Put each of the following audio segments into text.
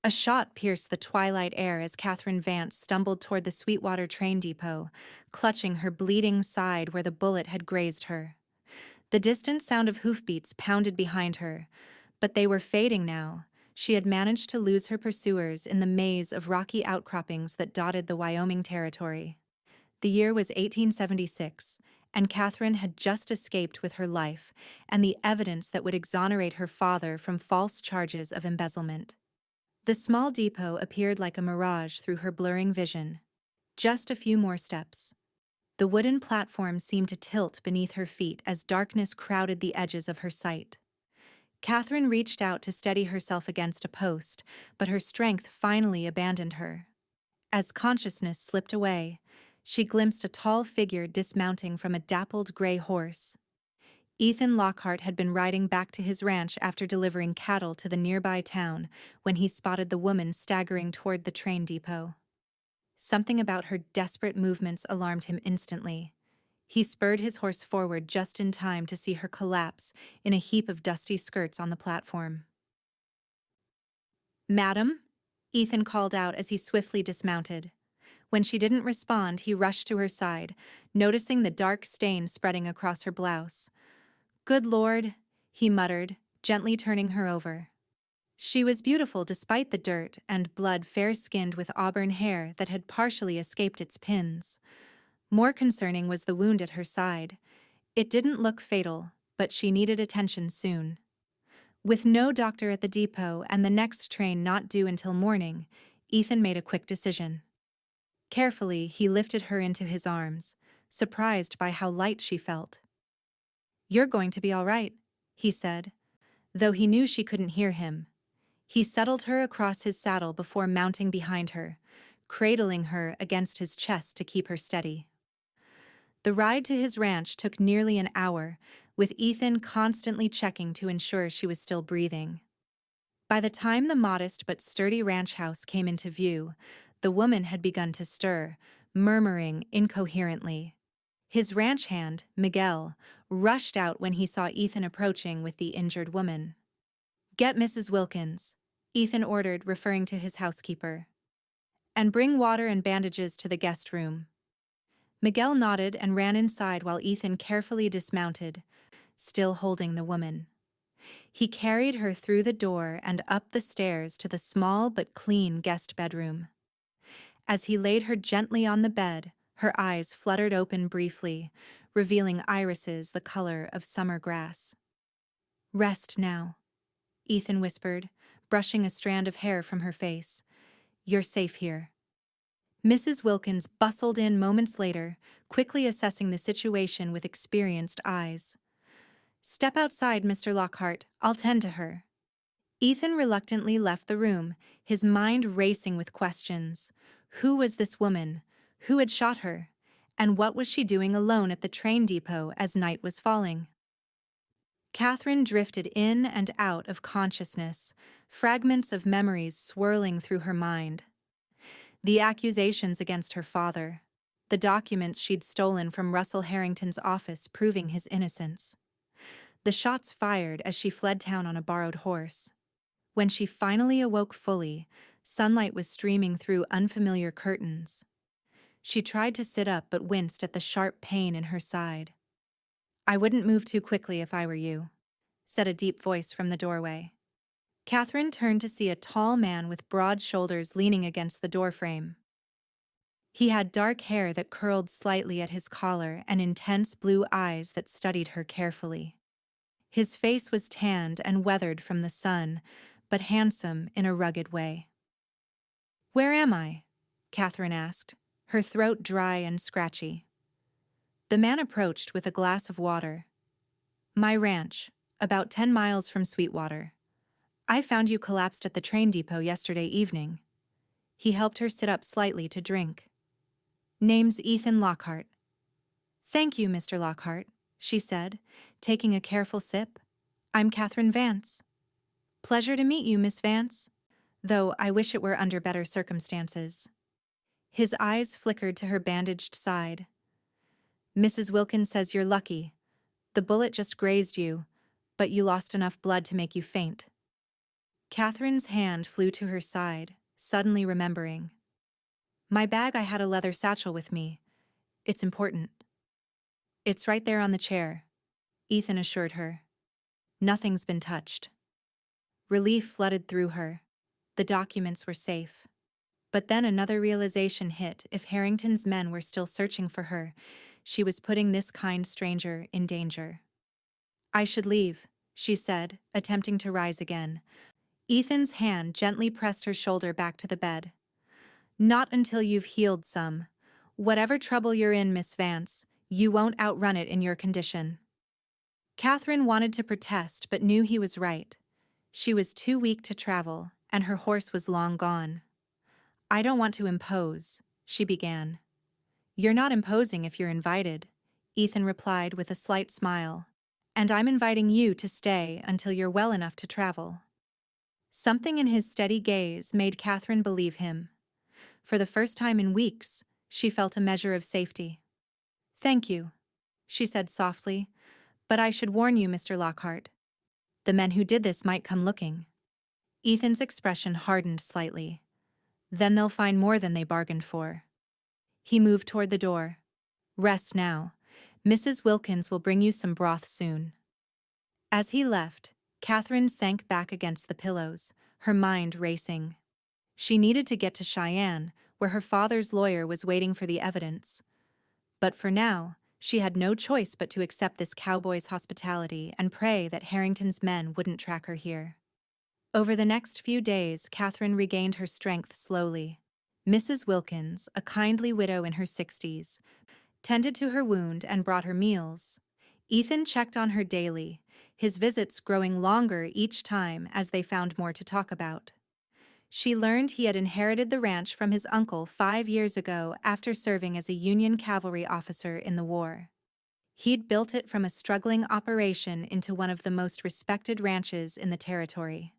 A shot pierced the twilight air as Katherine Vance stumbled toward the Sweetwater train depot, clutching her bleeding side where the bullet had grazed her. The distant sound of hoofbeats pounded behind her, but they were fading now. She had managed to lose her pursuers in the maze of rocky outcroppings that dotted the Wyoming territory. The year was 1876, and Katherine had just escaped with her life and the evidence that would exonerate her father from false charges of embezzlement. The small depot appeared like a mirage through her blurring vision. Just a few more steps. The wooden platform seemed to tilt beneath her feet as darkness crowded the edges of her sight. Katherine reached out to steady herself against a post, but her strength finally abandoned her. As consciousness slipped away, she glimpsed a tall figure dismounting from a dappled gray horse. Ethan Lockhart had been riding back to his ranch after delivering cattle to the nearby town when he spotted the woman staggering toward the train depot. Something about her desperate movements alarmed him instantly. He spurred his horse forward just in time to see her collapse in a heap of dusty skirts on the platform. "Madam?" Ethan called out as he swiftly dismounted. When she didn't respond, he rushed to her side, noticing the dark stain spreading across her blouse. "Good Lord," he muttered, gently turning her over. She was beautiful despite the dirt and blood, fair-skinned with auburn hair that had partially escaped its pins. More concerning was the wound at her side. It didn't look fatal, but she needed attention soon. With no doctor at the depot and the next train not due until morning, Ethan made a quick decision. Carefully, he lifted her into his arms, surprised by how light she felt. "You're going to be all right," he said, though he knew she couldn't hear him. He settled her across his saddle before mounting behind her, cradling her against his chest to keep her steady. The ride to his ranch took nearly an hour, with Ethan constantly checking to ensure she was still breathing. By the time the modest but sturdy ranch house came into view, the woman had begun to stir, murmuring incoherently. His ranch hand, Miguel, rushed out when he saw Ethan approaching with the injured woman. "Get Mrs. Wilkins," Ethan ordered, referring to his housekeeper. "And bring water and bandages to the guest room." Miguel nodded and ran inside while Ethan carefully dismounted, still holding the woman. He carried her through the door and up the stairs to the small but clean guest bedroom. As he laid her gently on the bed, her eyes fluttered open briefly, revealing irises the color of summer grass. "Rest now," Ethan whispered, brushing a strand of hair from her face. "You're safe here." Mrs. Wilkins bustled in moments later, quickly assessing the situation with experienced eyes. "Step outside, Mr. Lockhart. I'll tend to her." Ethan reluctantly left the room, his mind racing with questions. Who was this woman? Who had shot her? And what was she doing alone at the train depot as night was falling? Katherine drifted in and out of consciousness, fragments of memories swirling through her mind. The accusations against her father, the documents she'd stolen from Russell Harrington's office proving his innocence, the shots fired as she fled town on a borrowed horse. When she finally awoke fully, sunlight was streaming through unfamiliar curtains. She tried to sit up but winced at the sharp pain in her side. "I wouldn't move too quickly if I were you," said a deep voice from the doorway. Katherine turned to see a tall man with broad shoulders leaning against the doorframe. He had dark hair that curled slightly at his collar and intense blue eyes that studied her carefully. His face was tanned and weathered from the sun, but handsome in a rugged way. "Where am I?" Katherine asked, her throat dry and scratchy. The man approached with a glass of water. "My ranch, about 10 miles from Sweetwater. I found you collapsed at the train depot yesterday evening." He helped her sit up slightly to drink. "Name's Ethan Lockhart." "Thank you, Mr. Lockhart," she said, taking a careful sip. "I'm Katherine Vance." "Pleasure to meet you, Miss Vance, though I wish it were under better circumstances." His eyes flickered to her bandaged side. "Mrs. Wilkins says you're lucky. The bullet just grazed you, but you lost enough blood to make you faint." Catherine's hand flew to her side, suddenly remembering. My bag, I had a leather satchel with me. It's important. It's right there on the chair, Ethan assured her. Nothing's been touched. Relief flooded through her. The documents were safe. But then another realization hit. If Harrington's men were still searching for her, she was putting this kind stranger in danger. I should leave, she said, attempting to rise again. Ethan's hand gently pressed her shoulder back to the bed. Not until you've healed some. Whatever trouble you're in, Miss Vance, you won't outrun it in your condition. Katherine wanted to protest but knew he was right. She was too weak to travel, and her horse was long gone. I don't want to impose, she began. You're not imposing if you're invited, Ethan replied with a slight smile. And I'm inviting you to stay until you're well enough to travel. Something in his steady gaze made Katherine believe him. For the first time in weeks, she felt a measure of safety. Thank you, she said softly, but I should warn you, Mr. Lockhart. The men who did this might come looking. Ethan's expression hardened slightly. Then they'll find more than they bargained for. He moved toward the door. Rest now. Mrs. Wilkins will bring you some broth soon. As he left, Katherine sank back against the pillows, her mind racing. She needed to get to Cheyenne, where her father's lawyer was waiting for the evidence. But for now, she had no choice but to accept this cowboy's hospitality and pray that Harrington's men wouldn't track her here. Over the next few days, Katherine regained her strength slowly. Mrs. Wilkins, a kindly widow in her 60s, tended to her wound and brought her meals. Ethan checked on her daily, his visits growing longer each time as they found more to talk about. She learned he had inherited the ranch from his uncle 5 years ago after serving as a Union cavalry officer in the war. He'd built it from a struggling operation into one of the most respected ranches in the territory.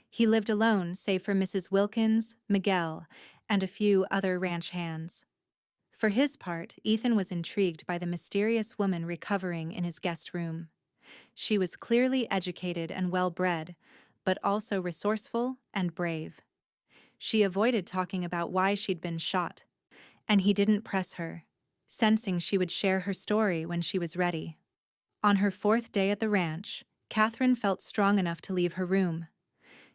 He lived alone save for Mrs. Wilkins, Miguel, and a few other ranch hands. For his part, Ethan was intrigued by the mysterious woman recovering in his guest room. She was clearly educated and well-bred, but also resourceful and brave. She avoided talking about why she'd been shot, and he didn't press her, sensing she would share her story when she was ready. On her 4th day at the ranch, Katherine felt strong enough to leave her room.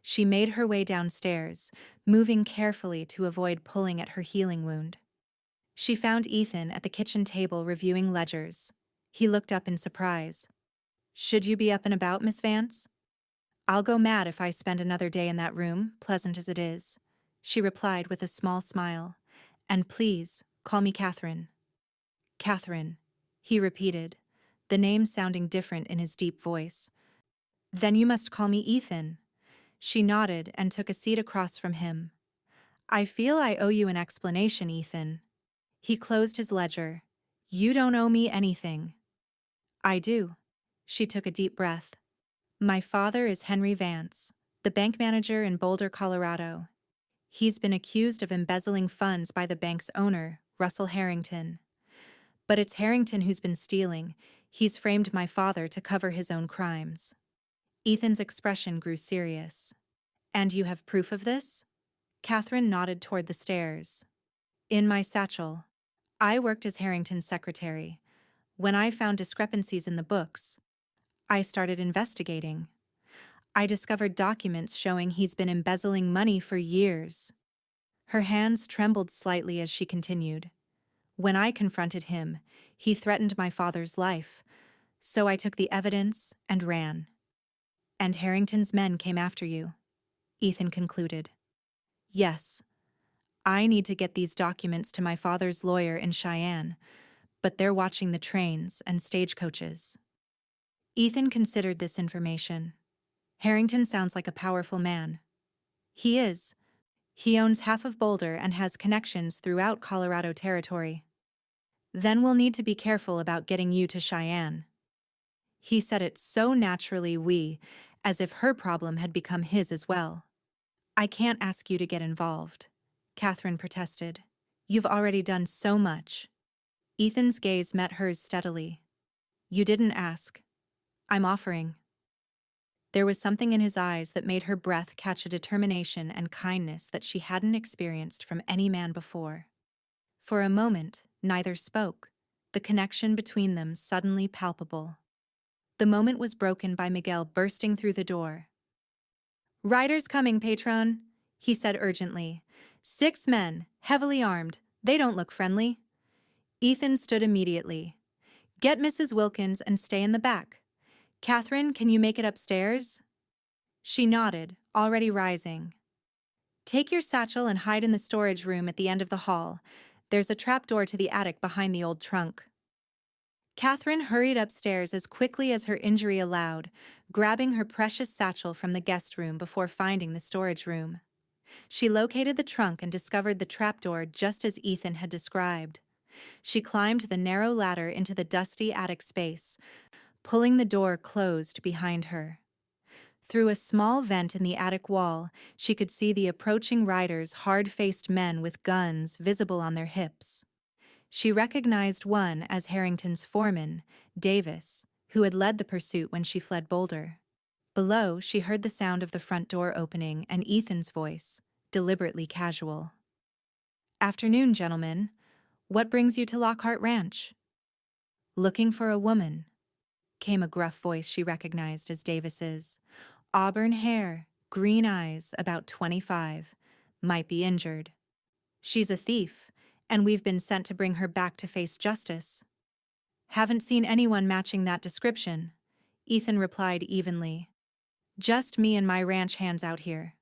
She made her way downstairs, moving carefully to avoid pulling at her healing wound. She found Ethan at the kitchen table reviewing ledgers. He looked up in surprise. Should you be up and about, Miss Vance? I'll go mad if I spend another day in that room, pleasant as it is, she replied with a small smile. And please, call me Katherine. Katherine, he repeated, the name sounding different in his deep voice. Then you must call me Ethan. She nodded and took a seat across from him. I feel I owe you an explanation, Ethan. He closed his ledger. You don't owe me anything. I do. She took a deep breath. My father is Henry Vance, the bank manager in Boulder, Colorado. He's been accused of embezzling funds by the bank's owner, Russell Harrington. But it's Harrington who's been stealing. He's framed my father to cover his own crimes. Ethan's expression grew serious. And you have proof of this? Katherine nodded toward the stairs. In my satchel. I worked as Harrington's secretary. When I found discrepancies in the books, I started investigating. I discovered documents showing he's been embezzling money for years. Her hands trembled slightly as she continued. When I confronted him, he threatened my father's life, so I took the evidence and ran. And Harrington's men came after you, Ethan concluded. Yes. I need to get these documents to my father's lawyer in Cheyenne, but they're watching the trains and stagecoaches. Ethan considered this information. Harrington sounds like a powerful man. He is. He owns half of Boulder and has connections throughout Colorado territory. Then we'll need to be careful about getting you to Cheyenne. He said it so naturally, as if her problem had become his as well. I can't ask you to get involved, Katherine protested. You've already done so much. Ethan's gaze met hers steadily. You didn't ask. I'm offering. There was something in his eyes that made her breath catch a determination and kindness that she hadn't experienced from any man before. For a moment, neither spoke, the connection between them suddenly palpable. The moment was broken by Miguel bursting through the door. "Riders coming, patron," he said urgently. "6 men, heavily armed. They don't look friendly." Ethan stood immediately. "Get Mrs. Wilkins and stay in the back. Catherine, can you make it upstairs?" She nodded, already rising. "Take your satchel and hide in the storage room at the end of the hall. There's a trapdoor to the attic behind the old trunk." Catherine hurried upstairs as quickly as her injury allowed, grabbing her precious satchel from the guest room before finding the storage room. She located the trunk and discovered the trapdoor just as Ethan had described. She climbed the narrow ladder into the dusty attic space, pulling the door closed behind her. Through a small vent in the attic wall, she could see the approaching riders, hard-faced men with guns visible on their hips. She recognized one as Harrington's foreman, Davis, who had led the pursuit when she fled Boulder. Below, she heard the sound of the front door opening and Ethan's voice, deliberately casual. "Afternoon, gentlemen. What brings you to Lockhart Ranch?" "Looking for a woman," came a gruff voice she recognized as Davis's. Auburn hair, green eyes, about 25. Might be injured. "She's a thief, and we've been sent to bring her back to face justice." "Haven't seen anyone matching that description," Ethan replied evenly. "Just me and my ranch hands out here."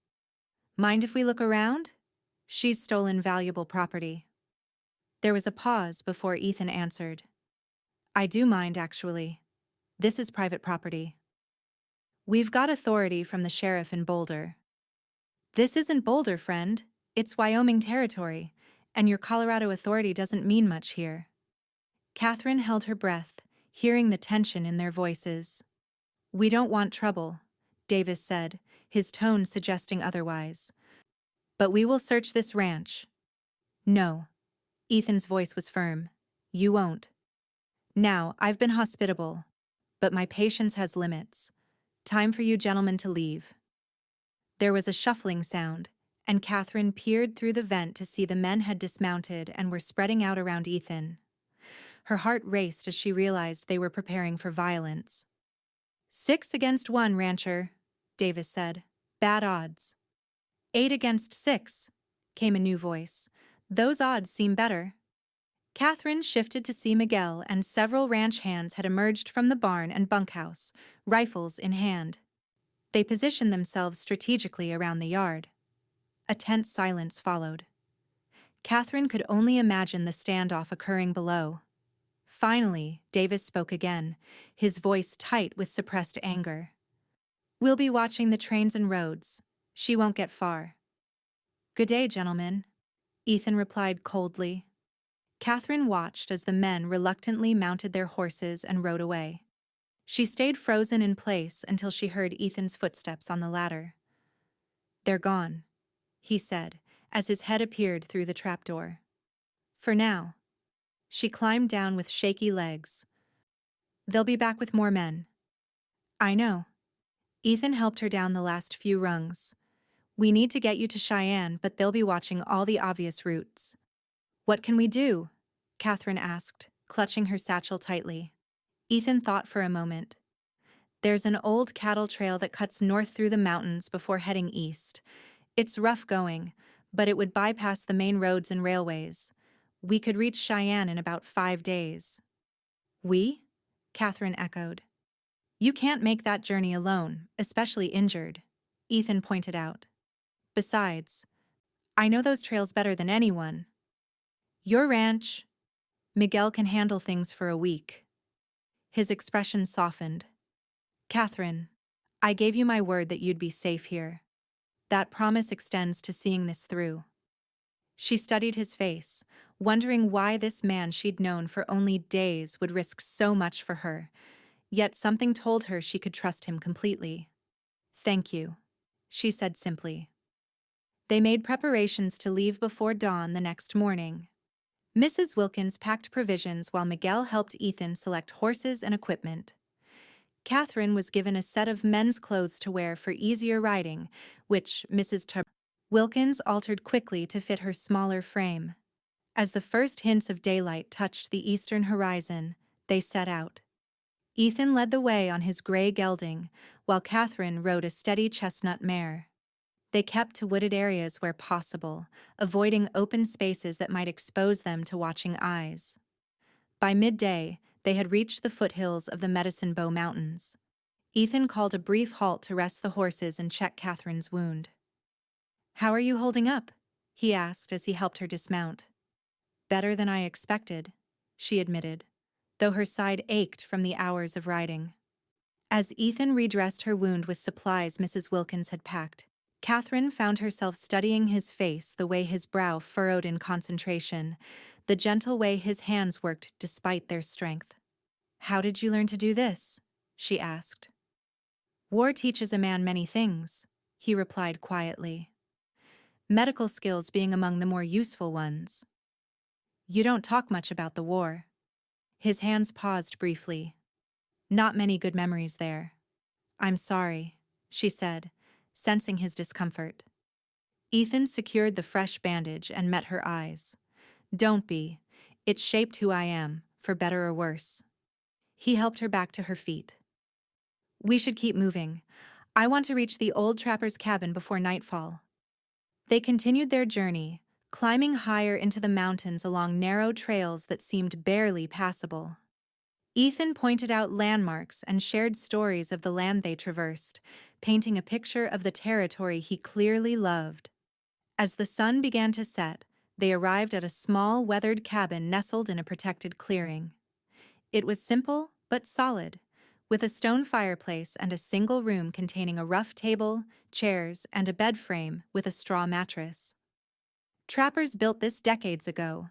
"Mind if we look around?" "She's stolen valuable property." There was a pause before Ethan answered. "I do mind, actually. This is private property." "We've got authority from the sheriff in Boulder." "This isn't Boulder, friend. It's Wyoming territory, and your Colorado authority doesn't mean much here." Catherine held her breath, hearing the tension in their voices. "We don't want trouble," Davis said, his tone suggesting otherwise. "But we will search this ranch." "No." Ethan's voice was firm. "You won't. Now, I've been hospitable, but my patience has limits. Time for you gentlemen to leave." There was a shuffling sound, and Catherine peered through the vent to see the men had dismounted and were spreading out around Ethan. Her heart raced as she realized they were preparing for violence. 6 against 1, rancher," Davis said. "Bad odds." 8 against 6, came a new voice. "Those odds seem better." Catherine shifted to see Miguel, and several ranch hands had emerged from the barn and bunkhouse, rifles in hand. They positioned themselves strategically around the yard. A tense silence followed. Catherine could only imagine the standoff occurring below. Finally, Davis spoke again, his voice tight with suppressed anger. "We'll be watching the trains and roads. She won't get far." "Good day, gentlemen," Ethan replied coldly. Catherine watched as the men reluctantly mounted their horses and rode away. She stayed frozen in place until she heard Ethan's footsteps on the ladder. "They're gone," he said, as his head appeared through the trapdoor. "For now." She climbed down with shaky legs. "They'll be back with more men." "I know." Ethan helped her down the last few rungs. "We need to get you to Cheyenne, but they'll be watching all the obvious routes." "What can we do?" Catherine asked, clutching her satchel tightly. Ethan thought for a moment. "There's an old cattle trail that cuts north through the mountains before heading east. It's rough going, but it would bypass the main roads and railways. We could reach Cheyenne in about 5 days." "We?" Catherine echoed. "You can't make that journey alone, especially injured," Ethan pointed out. "Besides, I know those trails better than anyone. Your ranch, Miguel can handle things for a week." His expression softened. "Catherine, I gave you my word that you'd be safe here. That promise extends to seeing this through." She studied his face, wondering why this man she'd known for only days would risk so much for her, yet something told her she could trust him completely. "Thank you," she said simply. They made preparations to leave before dawn the next morning. Mrs. Wilkins packed provisions while Miguel helped Ethan select horses and equipment. Catherine was given a set of men's clothes to wear for easier riding, which Wilkins altered quickly to fit her smaller frame. As the first hints of daylight touched the eastern horizon, they set out. Ethan led the way on his gray gelding, while Catherine rode a steady chestnut mare. They kept to wooded areas where possible, avoiding open spaces that might expose them to watching eyes. By midday, they had reached the foothills of the Medicine Bow Mountains. Ethan called a brief halt to rest the horses and check Catherine's wound. "How are you holding up?" he asked as he helped her dismount. "Better than I expected," she admitted, though her side ached from the hours of riding. As Ethan redressed her wound with supplies Mrs. Wilkins had packed, Catherine found herself studying his face, the way his brow furrowed in concentration, the gentle way his hands worked despite their strength. "How did you learn to do this?" she asked. "War teaches a man many things," he replied quietly. "Medical skills being among the more useful ones." "You don't talk much about the war." His hands paused briefly. "Not many good memories there." "I'm sorry," she said, sensing his discomfort. Ethan secured the fresh bandage and met her eyes. "Don't be. It shaped who I am, for better or worse." He helped her back to her feet. "We should keep moving. I want to reach the old trapper's cabin before nightfall." They continued their journey, climbing higher into the mountains along narrow trails that seemed barely passable. Ethan pointed out landmarks and shared stories of the land they traversed, painting a picture of the territory he clearly loved. As the sun began to set, they arrived at a small, weathered cabin nestled in a protected clearing. It was simple but solid, with a stone fireplace and a single room containing a rough table, chairs, and a bed frame with a straw mattress. "Trappers built this decades ago,"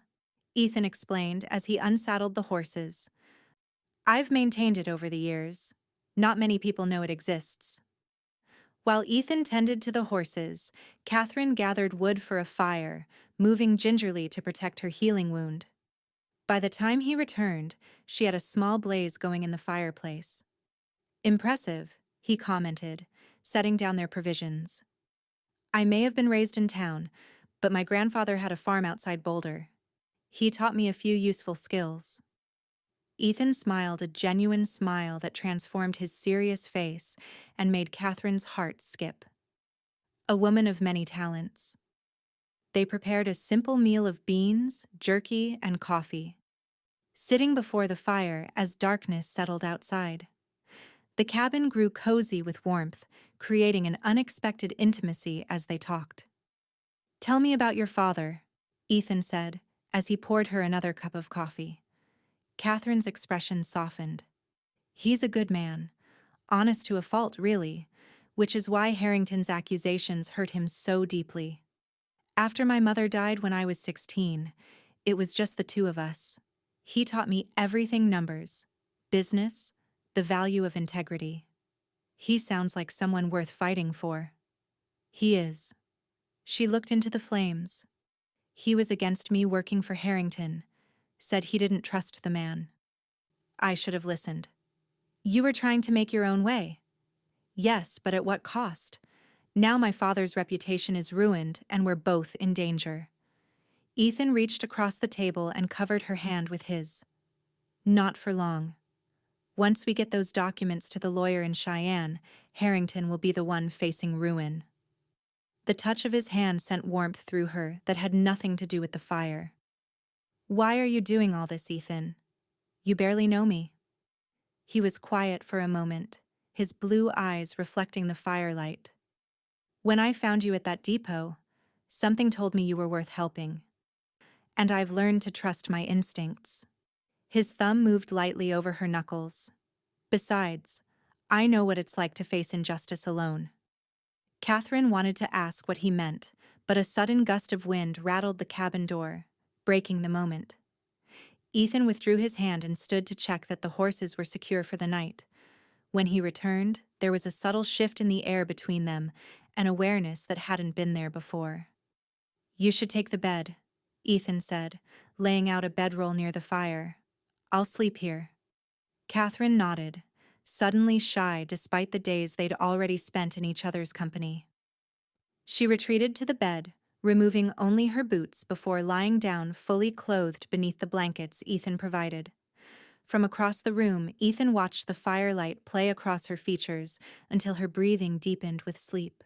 Ethan explained as he unsaddled the horses. "I've maintained it over the years. Not many people know it exists." While Ethan tended to the horses, Catherine gathered wood for a fire, moving gingerly to protect her healing wound. By the time he returned, she had a small blaze going in the fireplace. "Impressive," he commented, setting down their provisions. "I may have been raised in town, but my grandfather had a farm outside Boulder. He taught me a few useful skills." Ethan smiled a genuine smile that transformed his serious face and made Catherine's heart skip. A woman of many talents. They prepared a simple meal of beans, jerky, and coffee, sitting before the fire as darkness settled outside. The cabin grew cozy with warmth, creating an unexpected intimacy as they talked. "Tell me about your father," Ethan said, as he poured her another cup of coffee. Catherine's expression softened. "He's a good man, honest to a fault, really, which is why Harrington's accusations hurt him so deeply. After my mother died when I was 16, it was just the two of us. He taught me everything numbers, business, the value of integrity. He sounds like someone worth fighting for." "He is." She looked into the flames. "He was against me working for Harrington, said he didn't trust the man. I should have listened." "You were trying to make your own way." "Yes, but at what cost? Now my father's reputation is ruined and we're both in danger." Ethan reached across the table and covered her hand with his. "Not for long. Once we get those documents to the lawyer in Cheyenne, Harrington will be the one facing ruin." The touch of his hand sent warmth through her that had nothing to do with the fire. "Why are you doing all this, Ethan? You barely know me." He was quiet for a moment, his blue eyes reflecting the firelight. "When I found you at that depot, something told me you were worth helping. And I've learned to trust my instincts." His thumb moved lightly over her knuckles. "Besides, I know what it's like to face injustice alone." Catherine wanted to ask what he meant, but a sudden gust of wind rattled the cabin door, breaking the moment. Ethan withdrew his hand and stood to check that the horses were secure for the night. When he returned, there was a subtle shift in the air between them, an awareness that hadn't been there before. "You should take the bed," Ethan said, laying out a bedroll near the fire. "I'll sleep here." Catherine nodded, suddenly shy despite the days they'd already spent in each other's company. She retreated to the bed, removing only her boots before lying down fully clothed beneath the blankets Ethan provided. From across the room, Ethan watched the firelight play across her features until her breathing deepened with sleep.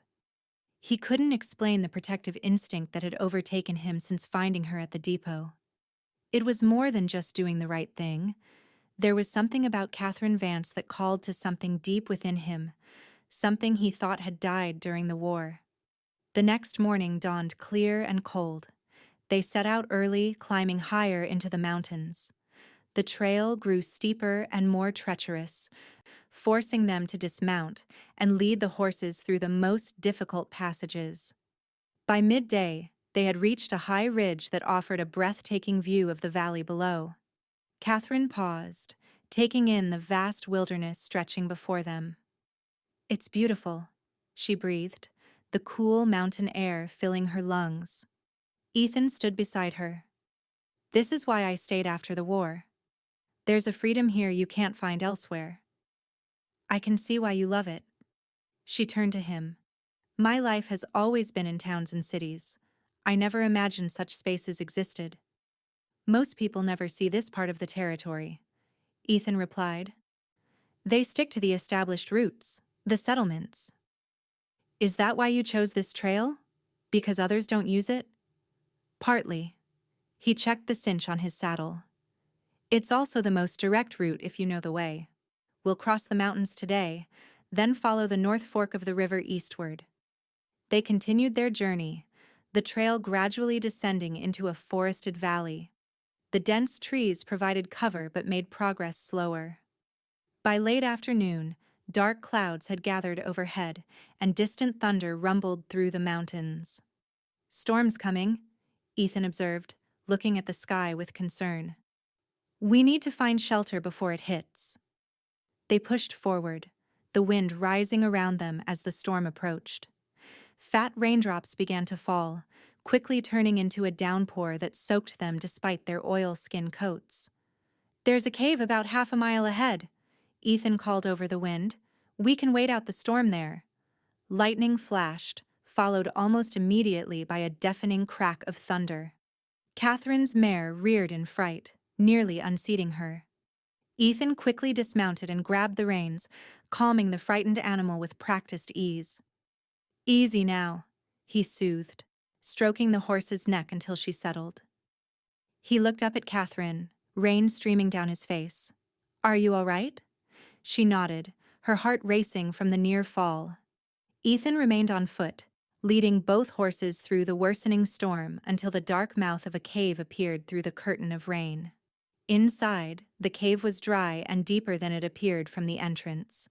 He couldn't explain the protective instinct that had overtaken him since finding her at the depot. It was more than just doing the right thing. There was something about Katherine Vance that called to something deep within him, something he thought had died during the war. The next morning dawned clear and cold. They set out early, climbing higher into the mountains. The trail grew steeper and more treacherous, forcing them to dismount and lead the horses through the most difficult passages. By midday, they had reached a high ridge that offered a breathtaking view of the valley below. Katherine paused, taking in the vast wilderness stretching before them. "It's beautiful," she breathed, the cool mountain air filling her lungs. Ethan stood beside her. "This is why I stayed after the war. There's a freedom here you can't find elsewhere." "I can see why you love it." She turned to him. "My life has always been in towns and cities. I never imagined such spaces existed." "Most people never see this part of the territory," Ethan replied. "They stick to the established routes, the settlements." "Is that why you chose this trail? Because others don't use it?" "Partly." He checked the cinch on his saddle. "It's also the most direct route if you know the way. We'll cross the mountains today, then follow the North Fork of the river eastward." They continued their journey, the trail gradually descending into a forested valley. The dense trees provided cover but made progress slower. By late afternoon, dark clouds had gathered overhead, and distant thunder rumbled through the mountains. "Storm's coming," Ethan observed, looking at the sky with concern. "We need to find shelter before it hits." They pushed forward, the wind rising around them as the storm approached. Fat raindrops began to fall, quickly turning into a downpour that soaked them despite their oilskin coats. "There's a cave about half a mile ahead," Ethan called over the wind. "We can wait out the storm there." Lightning flashed, followed almost immediately by a deafening crack of thunder. Catherine's mare reared in fright, nearly unseating her. Ethan quickly dismounted and grabbed the reins, calming the frightened animal with practiced ease. "Easy now," he soothed, stroking the horse's neck until she settled. He looked up at Katherine, rain streaming down his face. "Are you all right?" She nodded, her heart racing from the near fall. Ethan remained on foot, leading both horses through the worsening storm until the dark mouth of a cave appeared through the curtain of rain. Inside, the cave was dry and deeper than it appeared from the entrance.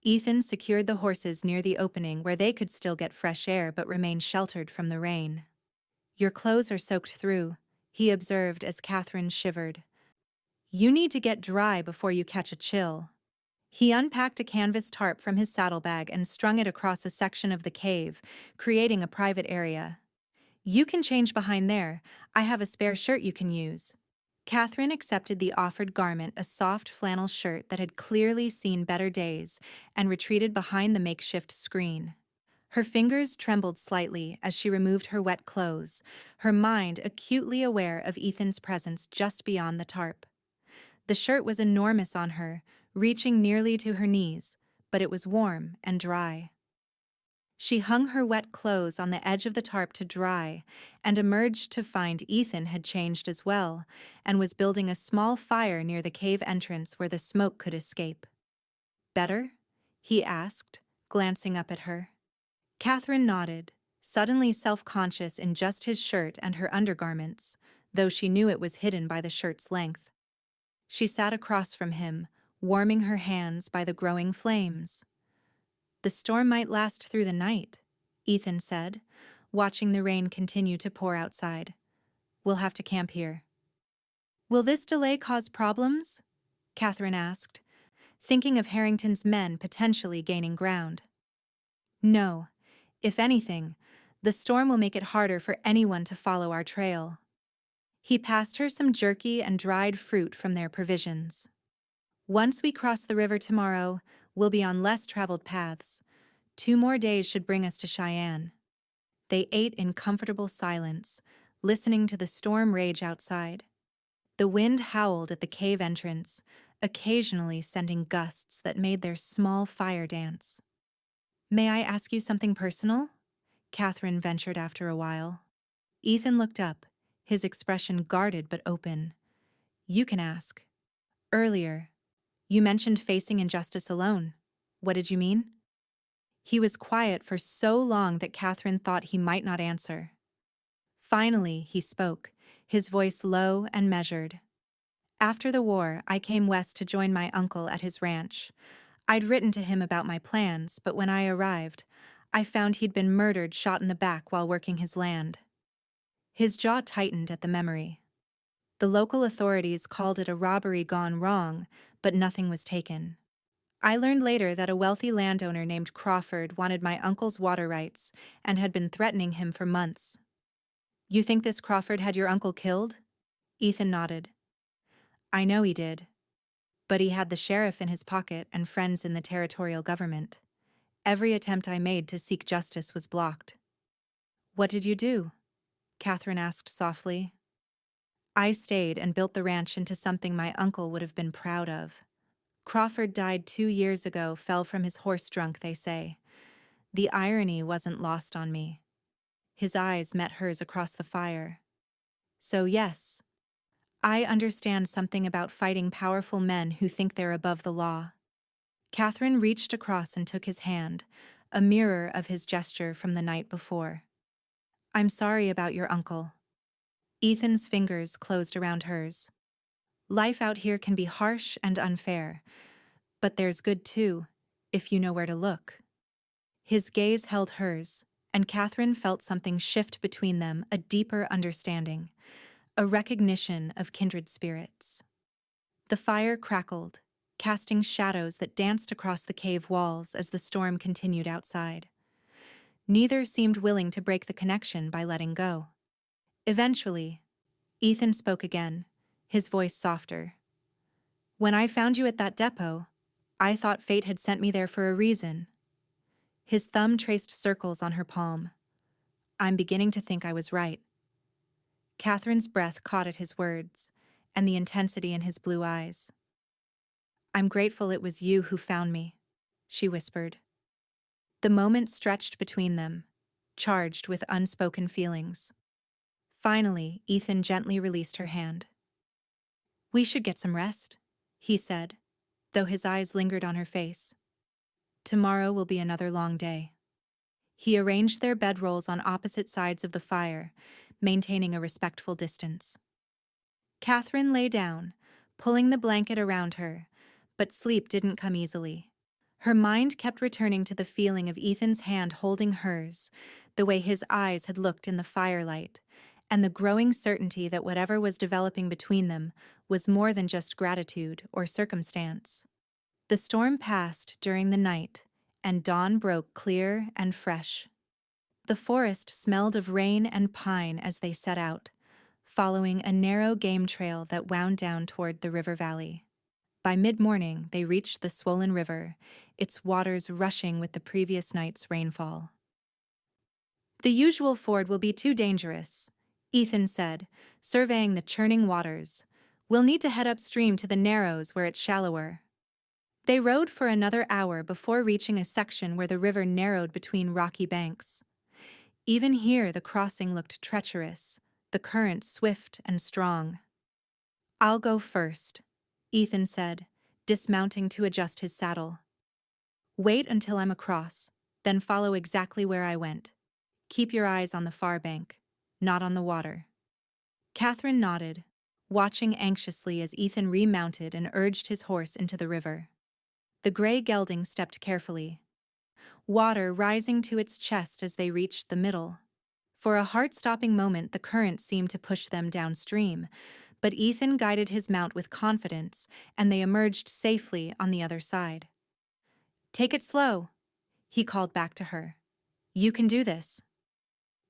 Ethan secured the horses near the opening where they could still get fresh air but remain sheltered from the rain. "Your clothes are soaked through," he observed as Katherine shivered. "You need to get dry before you catch a chill." He unpacked a canvas tarp from his saddlebag and strung it across a section of the cave, creating a private area. "You can change behind there. I have a spare shirt you can use." Katherine accepted the offered garment, a soft flannel shirt that had clearly seen better days, and retreated behind the makeshift screen. Her fingers trembled slightly as she removed her wet clothes, her mind acutely aware of Ethan's presence just beyond the tarp. The shirt was enormous on her, reaching nearly to her knees, but it was warm and dry. She hung her wet clothes on the edge of the tarp to dry and emerged to find Ethan had changed as well and was building a small fire near the cave entrance where the smoke could escape. "Better?" he asked, glancing up at her. Katherine nodded, suddenly self-conscious in just his shirt and her undergarments, though she knew it was hidden by the shirt's length. She sat across from him, warming her hands by the growing flames. "The storm might last through the night," Ethan said, watching the rain continue to pour outside. "We'll have to camp here." "Will this delay cause problems?" Katherine asked, thinking of Harrington's men potentially gaining ground. "No. If anything, the storm will make it harder for anyone to follow our trail." He passed her some jerky and dried fruit from their provisions. Once we cross the river tomorrow, we'll be on less traveled paths. 2 more days should bring us to Cheyenne. They ate in comfortable silence, listening to the storm rage outside. The wind howled at the cave entrance, occasionally sending gusts that made their small fire dance. "May I ask you something personal?" Katherine ventured after a while. Ethan looked up, his expression guarded but open. "You can ask." "Earlier, you mentioned facing injustice alone. What did you mean?" He was quiet for so long that Katherine thought he might not answer. Finally, he spoke, his voice low and measured. "After the war, I came west to join my uncle at his ranch. I'd written to him about my plans, but when I arrived, I found he'd been murdered, shot in the back while working his land." His jaw tightened at the memory. The local authorities called it a robbery gone wrong, but nothing was taken. I learned later that a wealthy landowner named Crawford wanted my uncle's water rights and had been threatening him for months. "You think this Crawford had your uncle killed?" Ethan nodded. "I know he did. But he had the sheriff in his pocket and friends in the territorial government. Every attempt I made to seek justice was blocked." "What did you do?" Katherine asked softly. "I stayed and built the ranch into something my uncle would have been proud of. Crawford died 2 years ago, fell from his horse drunk, they say. The irony wasn't lost on me." His eyes met hers across the fire. "So yes, I understand something about fighting powerful men who think they're above the law." Katherine reached across and took his hand, a mirror of his gesture from the night before. "I'm sorry about your uncle." Ethan's fingers closed around hers. "Life out here can be harsh and unfair, but there's good too, if you know where to look." His gaze held hers, and Katherine felt something shift between them, a deeper understanding, a recognition of kindred spirits. The fire crackled, casting shadows that danced across the cave walls as the storm continued outside. Neither seemed willing to break the connection by letting go. Eventually, Ethan spoke again, his voice softer. "When I found you at that depot, I thought fate had sent me there for a reason." His thumb traced circles on her palm. "I'm beginning to think I was right." Katherine's breath caught at his words, and the intensity in his blue eyes. "I'm grateful it was you who found me," she whispered. The moment stretched between them, charged with unspoken feelings. Finally, Ethan gently released her hand. "We should get some rest," he said, though his eyes lingered on her face. "Tomorrow will be another long day." He arranged their bedrolls on opposite sides of the fire, maintaining a respectful distance. Katherine lay down, pulling the blanket around her, but sleep didn't come easily. Her mind kept returning to the feeling of Ethan's hand holding hers, the way his eyes had looked in the firelight, and the growing certainty that whatever was developing between them was more than just gratitude or circumstance. The storm passed during the night, and dawn broke clear and fresh. The forest smelled of rain and pine as they set out, following a narrow game trail that wound down toward the river valley. By mid-morning, they reached the swollen river, its waters rushing with the previous night's rainfall. "The usual ford will be too dangerous," Ethan said, surveying the churning waters. "We'll need to head upstream to the narrows where it's shallower." They rode for another hour before reaching a section where the river narrowed between rocky banks. Even here the crossing looked treacherous, the current swift and strong. "I'll go first," Ethan said, dismounting to adjust his saddle. "Wait until I'm across, then follow exactly where I went. Keep your eyes on the far bank, not on the water." Katherine nodded, watching anxiously as Ethan remounted and urged his horse into the river. The gray gelding stepped carefully, water rising to its chest as they reached the middle. For a heart-stopping moment, the current seemed to push them downstream, but Ethan guided his mount with confidence, and they emerged safely on the other side. "Take it slow," he called back to her. "You can do this."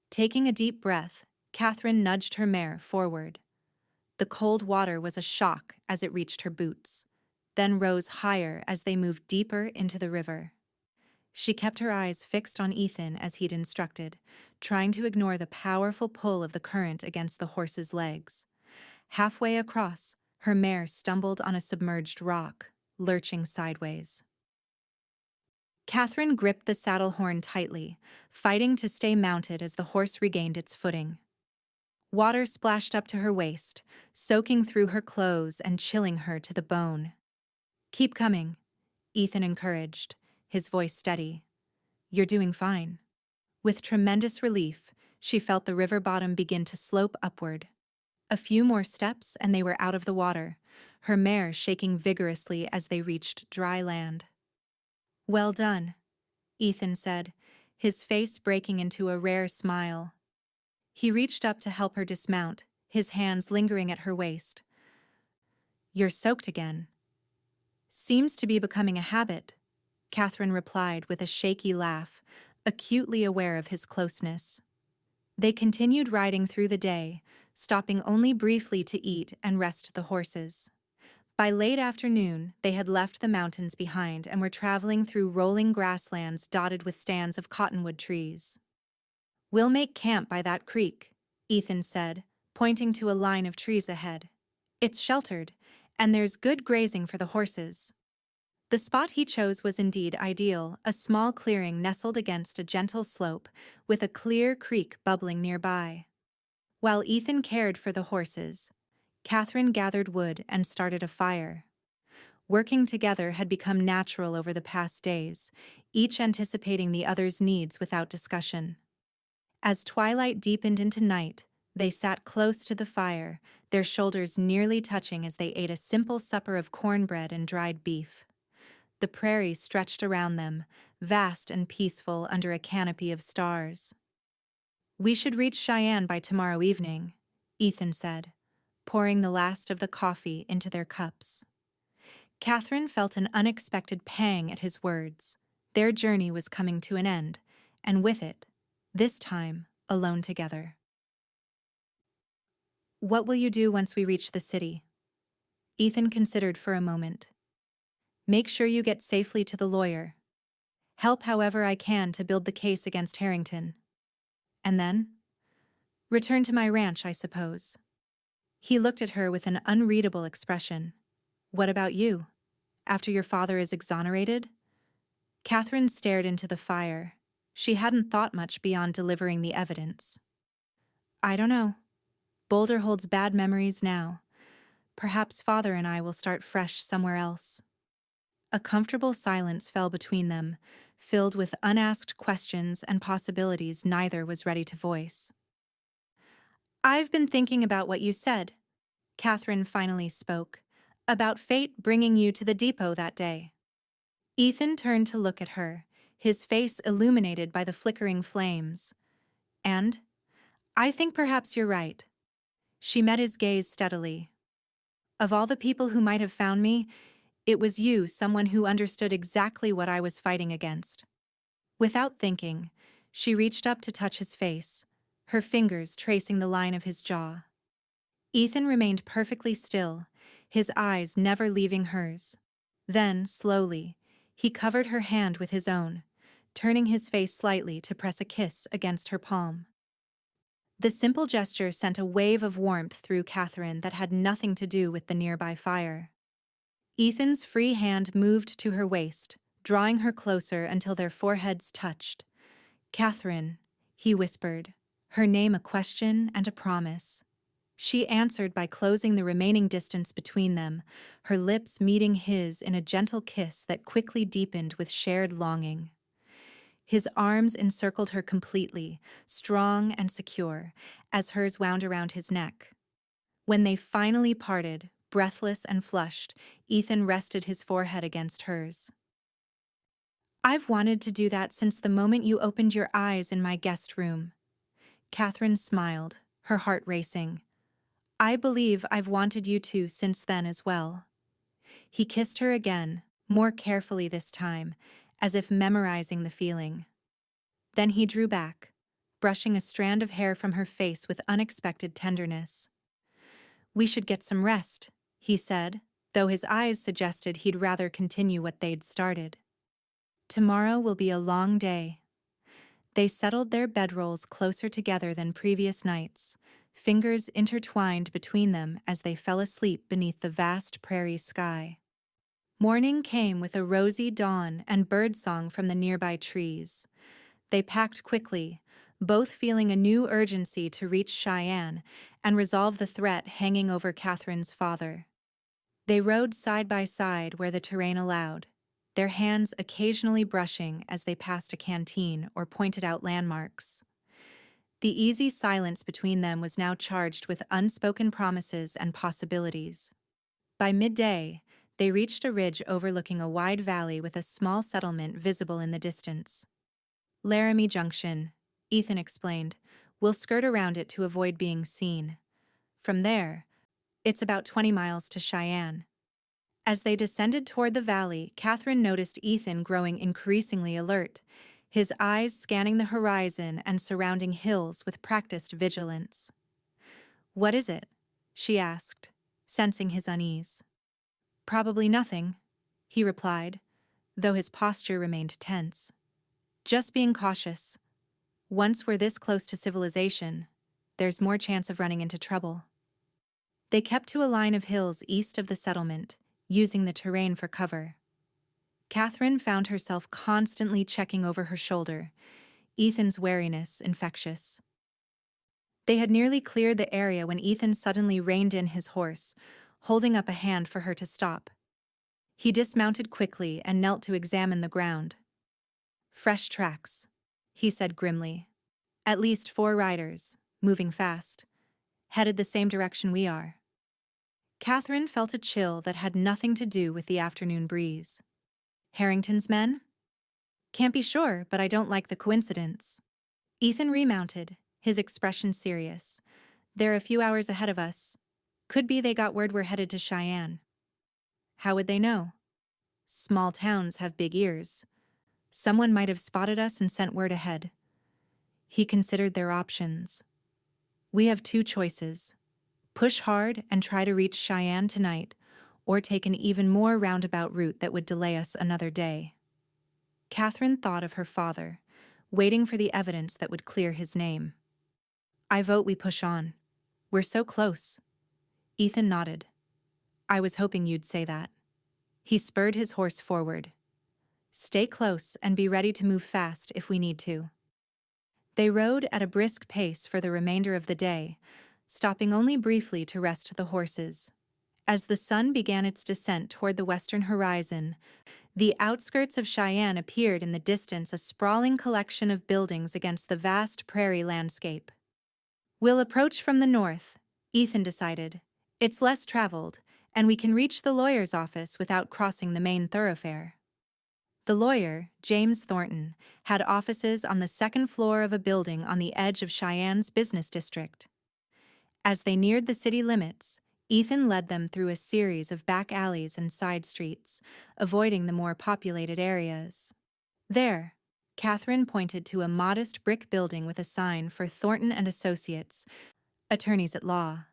Taking a deep breath, Katherine nudged her mare forward. The cold water was a shock as it reached her boots. then rose higher as they moved deeper into the river. She kept her eyes fixed on Ethan as he'd instructed, trying to ignore the powerful pull of the current against the horse's legs. Halfway across, her mare stumbled on a submerged rock, lurching sideways. Katherine gripped the saddle horn tightly, fighting to stay mounted as the horse regained its footing. Water splashed up to her waist, soaking through her clothes and chilling her to the bone. "Keep coming," Ethan encouraged, his voice steady. "You're doing fine." With tremendous relief, she felt the river bottom begin to slope upward. A few more steps and they were out of the water, her mare shaking vigorously as they reached dry land. "Well done," Ethan said, his face breaking into a rare smile. He reached up to help her dismount, his hands lingering at her waist. "You're soaked again." "Seems to be becoming a habit," Katherine replied with a shaky laugh, acutely aware of his closeness. They continued riding through the day, stopping only briefly to eat and rest the horses. By late afternoon, they had left the mountains behind and were traveling through rolling grasslands dotted with stands of cottonwood trees. "We'll make camp by that creek," Ethan said, pointing to a line of trees ahead. "It's sheltered, and there's good grazing for the horses." The spot he chose was indeed ideal, a small clearing nestled against a gentle slope, with a clear creek bubbling nearby. While Ethan cared for the horses, Katherine gathered wood and started a fire. Working together had become natural over the past days, each anticipating the other's needs without discussion. As twilight deepened into night, they sat close to the fire, their shoulders nearly touching as they ate a simple supper of cornbread and dried beef. The prairie stretched around them, vast and peaceful under a canopy of stars. "We should reach Cheyenne by tomorrow evening," Ethan said, pouring the last of the coffee into their cups. Katherine felt an unexpected pang at his words. Their journey was coming to an end, and with it, this time, alone together. "What will you do once we reach the city?" Ethan considered for a moment. "Make sure you get safely to the lawyer. Help however I can to build the case against Harrington. And then? Return to my ranch, I suppose." He looked at her with an unreadable expression. "What about you? After your father is exonerated?" Katherine stared into the fire. She hadn't thought much beyond delivering the evidence. "I don't know. Boulder holds bad memories now. Perhaps father and I will start fresh somewhere else." A comfortable silence fell between them, filled with unasked questions and possibilities neither was ready to voice. "I've been thinking about what you said," Katherine finally spoke, "about fate bringing you to the depot that day." Ethan turned to look at her, his face illuminated by the flickering flames. "And? I think perhaps you're right." She met his gaze steadily. "Of all the people who might have found me, it was you, someone who understood exactly what I was fighting against." Without thinking, she reached up to touch his face, her fingers tracing the line of his jaw. Ethan remained perfectly still, his eyes never leaving hers. Then, slowly, he covered her hand with his own, turning his face slightly to press a kiss against her palm. The simple gesture sent a wave of warmth through Katherine that had nothing to do with the nearby fire. Ethan's free hand moved to her waist, drawing her closer until their foreheads touched. "Katherine," he whispered, her name a question and a promise. She answered by closing the remaining distance between them, her lips meeting his in a gentle kiss that quickly deepened with shared longing. His arms encircled her completely, strong and secure, as hers wound around his neck. When they finally parted, breathless and flushed, Ethan rested his forehead against hers. "I've wanted to do that since the moment you opened your eyes in my guest room." Katherine smiled, her heart racing. "I believe I've wanted you to since then as well." He kissed her again, more carefully this time, as if memorizing the feeling. Then he drew back, brushing a strand of hair from her face with unexpected tenderness. "We should get some rest," he said, though his eyes suggested he'd rather continue what they'd started. Tomorrow will be a long day. They settled their bedrolls closer together than previous nights, fingers intertwined between them as they fell asleep beneath the vast prairie sky. Morning came with a rosy dawn and birdsong from the nearby trees. They packed quickly, both feeling a new urgency to reach Cheyenne and resolve the threat hanging over Catherine's father. They rode side by side where the terrain allowed, their hands occasionally brushing as they passed a canteen or pointed out landmarks. The easy silence between them was now charged with unspoken promises and possibilities. By midday, they reached a ridge overlooking a wide valley with a small settlement visible in the distance. Laramie Junction, Ethan explained. We'll skirt around it to avoid being seen. From there, it's about 20 miles to Cheyenne. As they descended toward the valley, Katherine noticed Ethan growing increasingly alert, his eyes scanning the horizon and surrounding hills with practiced vigilance. "What is it?" she asked, sensing his unease. "Probably nothing," he replied, though his posture remained tense. "Just being cautious. Once we're this close to civilization, there's more chance of running into trouble." They kept to a line of hills east of the settlement, using the terrain for cover. Katherine found herself constantly checking over her shoulder, Ethan's wariness infectious. They had nearly cleared the area when Ethan suddenly reined in his horse, holding up a hand for her to stop. He dismounted quickly and knelt to examine the ground. "Fresh tracks," he said grimly. "At least 4 riders, moving fast, headed the same direction we are." Katherine felt a chill that had nothing to do with the afternoon breeze. "Harrington's men?" "Can't be sure, but I don't like the coincidence." Ethan remounted, his expression serious. "They're a few hours ahead of us. Could be they got word we're headed to Cheyenne." "How would they know?" "Small towns have big ears. Someone might have spotted us and sent word ahead." He considered their options. "We have 2 choices. Push hard and try to reach Cheyenne tonight, or take an even more roundabout route that would delay us another day." Katherine thought of her father, waiting for the evidence that would clear his name. "I vote we push on. We're so close." Ethan nodded. "I was hoping you'd say that." He spurred his horse forward. "Stay close and be ready to move fast if we need to." They rode at a brisk pace for the remainder of the day, stopping only briefly to rest the horses. As the sun began its descent toward the western horizon, the outskirts of Cheyenne appeared in the distance, a sprawling collection of buildings against the vast prairie landscape. "We'll approach from the north," Ethan decided. "It's less traveled, and we can reach the lawyer's office without crossing the main thoroughfare." The lawyer, James Thornton, had offices on the 2nd floor of a building on the edge of Cheyenne's business district. As they neared the city limits, Ethan led them through a series of back alleys and side streets, avoiding the more populated areas. There, Katherine pointed to a modest brick building with a sign for Thornton and Associates, attorneys at law.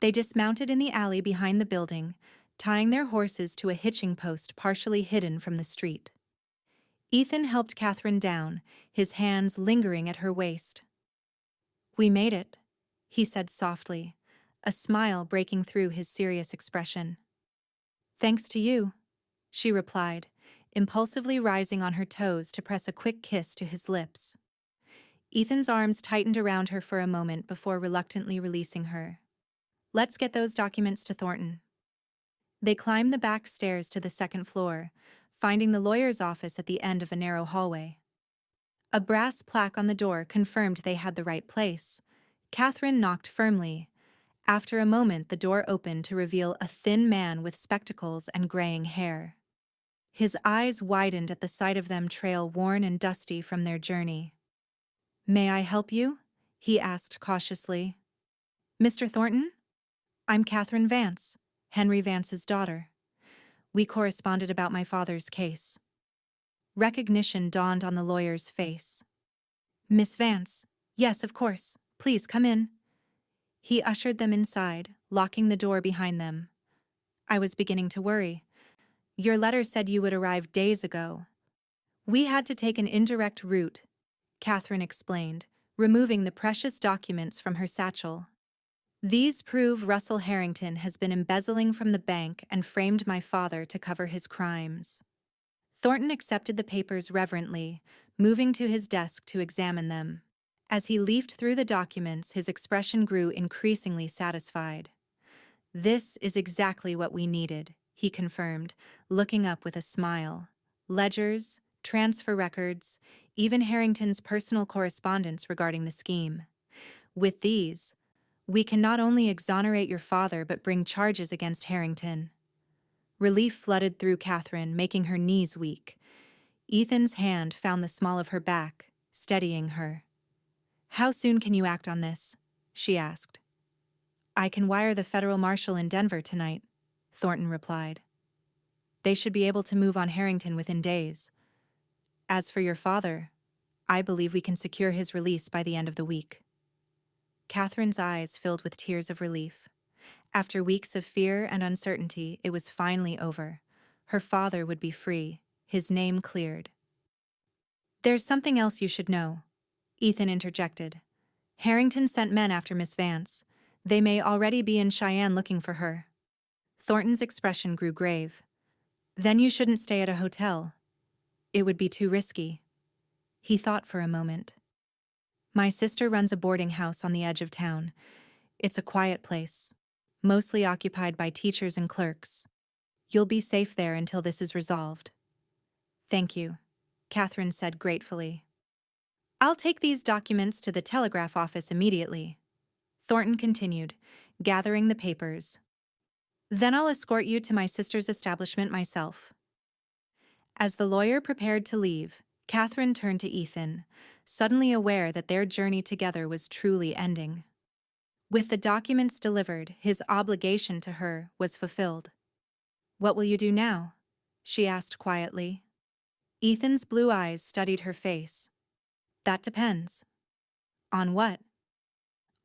They dismounted in the alley behind the building, tying their horses to a hitching post partially hidden from the street. Ethan helped Katherine down, his hands lingering at her waist. "We made it," he said softly, a smile breaking through his serious expression. "Thanks to you," she replied, impulsively rising on her toes to press a quick kiss to his lips. Ethan's arms tightened around her for a moment before reluctantly releasing her. "Let's get those documents to Thornton." They climbed the back stairs to the 2nd floor, finding the lawyer's office at the end of a narrow hallway. A brass plaque on the door confirmed they had the right place. Katherine knocked firmly. After a moment, the door opened to reveal a thin man with spectacles and graying hair. His eyes widened at the sight of them, trail worn and dusty from their journey. "May I help you?" he asked cautiously. "Mr. Thornton? I'm Katherine Vance, Henry Vance's daughter. We corresponded about my father's case." Recognition dawned on the lawyer's face. "Miss Vance, yes, of course. Please come in." He ushered them inside, locking the door behind them. I was beginning to worry. Your letter said you would arrive days ago. We had to take an indirect route, Catherine explained, removing the precious documents from her satchel. These prove Russell Harrington has been embezzling from the bank and framed my father to cover his crimes. Thornton accepted the papers reverently, moving to his desk to examine them. As he leafed through the documents, his expression grew increasingly satisfied. This is exactly what we needed, he confirmed, looking up with a smile. Ledgers, transfer records, even Harrington's personal correspondence regarding the scheme. With these, we can not only exonerate your father but bring charges against Harrington. Relief flooded through Catherine, making her knees weak. Ethan's hand found the small of her back, steadying her. How soon can you act on this? She asked. I can wire the federal marshal in Denver tonight, Thornton replied. They should be able to move on Harrington within days. As for your father, I believe we can secure his release by the end of the week. Catherine's eyes filled with tears of relief. After weeks of fear and uncertainty, it was finally over. Her father would be free, his name cleared. There's something else you should know, Ethan interjected. Harrington sent men after Miss Vance. They may already be in Cheyenne looking for her. Thornton's expression grew grave. Then you shouldn't stay at a hotel. It would be too risky. He thought for a moment. My sister runs a boarding house on the edge of town. It's a quiet place, mostly occupied by teachers and clerks. You'll be safe there until this is resolved. Thank you, Catherine said gratefully. I'll take these documents to the telegraph office immediately, Thornton continued, gathering the papers. Then I'll escort you to my sister's establishment myself. As the lawyer prepared to leave, Catherine turned to Ethan, suddenly aware that their journey together was truly ending. With the documents delivered, his obligation to her was fulfilled. What will you do now? She asked quietly. Ethan's blue eyes studied her face. That depends. On what?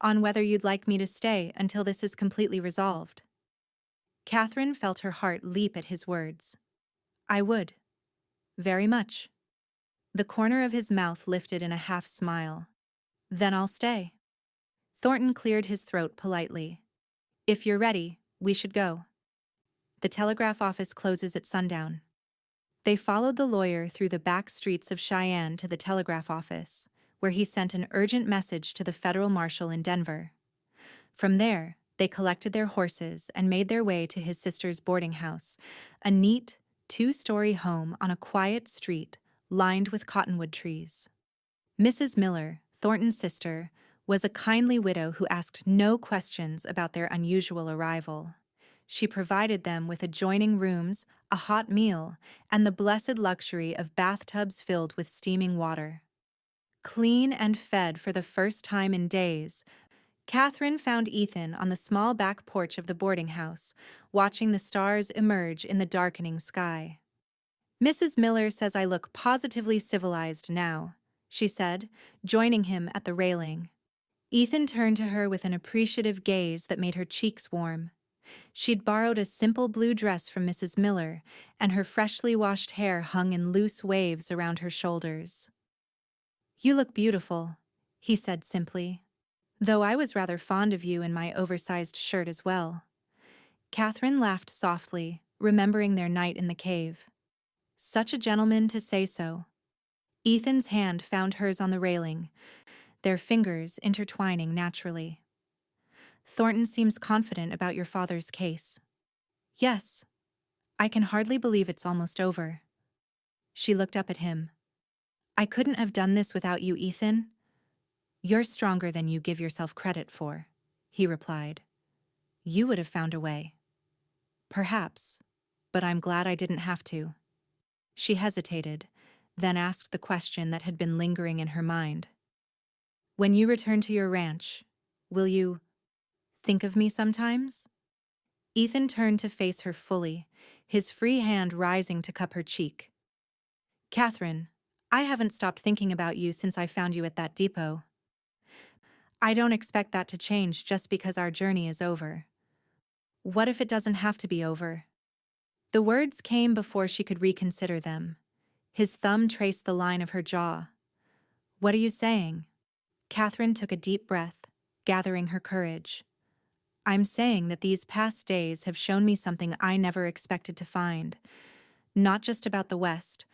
On whether you'd like me to stay until this is completely resolved. Catherine felt her heart leap at his words. I would. Very much. The corner of his mouth lifted in a half-smile. Then I'll stay. Thornton cleared his throat politely. If you're ready, we should go. The telegraph office closes at sundown. They followed the lawyer through the back streets of Cheyenne to the telegraph office, where he sent an urgent message to the federal marshal in Denver. From there, they collected their horses and made their way to his sister's boarding house, a neat, two-story home on a quiet street lined with cottonwood trees. Mrs. Miller, Thornton's sister, was a kindly widow who asked no questions about their unusual arrival. She provided them with adjoining rooms, a hot meal, and the blessed luxury of bathtubs filled with steaming water. Clean and fed for the first time in days, Catherine found Ethan on the small back porch of the boarding house, watching the stars emerge in the darkening sky. Mrs. Miller says I look positively civilized now, she said, joining him at the railing. Ethan turned to her with an appreciative gaze that made her cheeks warm. She'd borrowed a simple blue dress from Mrs. Miller, and her freshly washed hair hung in loose waves around her shoulders. You look beautiful, he said simply. Though I was rather fond of you in my oversized shirt as well. Catherine laughed softly, remembering their night in the cave. Such a gentleman to say so. Ethan's hand found hers on the railing, their fingers intertwining naturally. Thornton seems confident about your father's case. Yes. I can hardly believe it's almost over. She looked up at him. I couldn't have done this without you, Ethan. You're stronger than you give yourself credit for, he replied. You would have found a way. Perhaps, but I'm glad I didn't have to. She hesitated, then asked the question that had been lingering in her mind. When you return to your ranch, will you think of me sometimes? Ethan turned to face her fully, his free hand rising to cup her cheek. Catherine, I haven't stopped thinking about you since I found you at that depot. I don't expect that to change just because our journey is over. What if it doesn't have to be over? The words came before she could reconsider them. His thumb traced the line of her jaw. What are you saying? Katherine took a deep breath, gathering her courage. I'm saying that these past days have shown me something I never expected to find. Not just about the West,